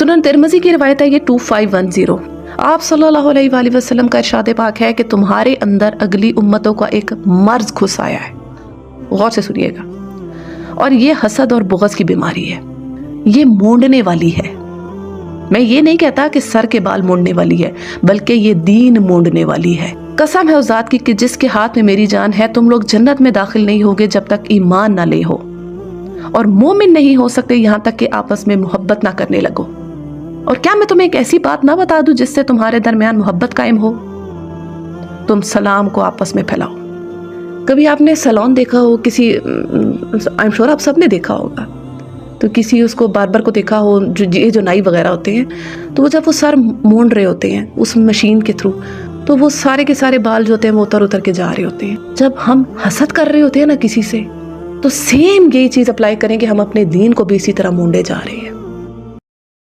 सुनन तिरमिज़ी की रिवायत है, ये 2510। आप सल्लल्लाहु अलैहि वसल्लम का इरशाद पाक है कि तुम्हारे अंदर अगली उम्मतों का एक मर्ज घुस आया है। गौर से सुनिएगा। और ये हसद और बुग़्ज़ की बीमारी है, ये मोड़ने वाली है। मैं ये नहीं कहता कि सर के बाल मोड़ने वाली है, बल्कि ये दीन मोड़ने वाली है। कसम है उस ज़ात की कि जिसके हाथ में मेरी जान है, तुम लोग जन्नत में दाखिल नहीं होगे जब तक ईमान ना ले हो, और मोमिन नहीं हो सकते यहाँ तक कि आपस में मोहब्बत ना करने लगो। और क्या मैं तुम्हें एक ऐसी बात ना बता दूं जिससे तुम्हारे दरमियान मोहब्बत कायम हो? तुम सलाम को आपस में फैलाओ। कभी आपने सैलून देखा हो किसी, आई एम श्योर आप सबने देखा होगा, तो किसी उसको बार्बर को देखा हो, जो नाई वगैरह होते हैं, तो वो जब वो सर मोड़ रहे होते हैं उस मशीन के थ्रू, तो वो सारे के सारे बाल जो होते हैं वो उतर उतर के जा रहे होते हैं। जब हम हसद कर रहे होते हैं ना किसी से, तो सेम यही चीज़ अप्लाई करें कि हम अपने दीन को भी इसी तरह मोड़े जा रहे हैं।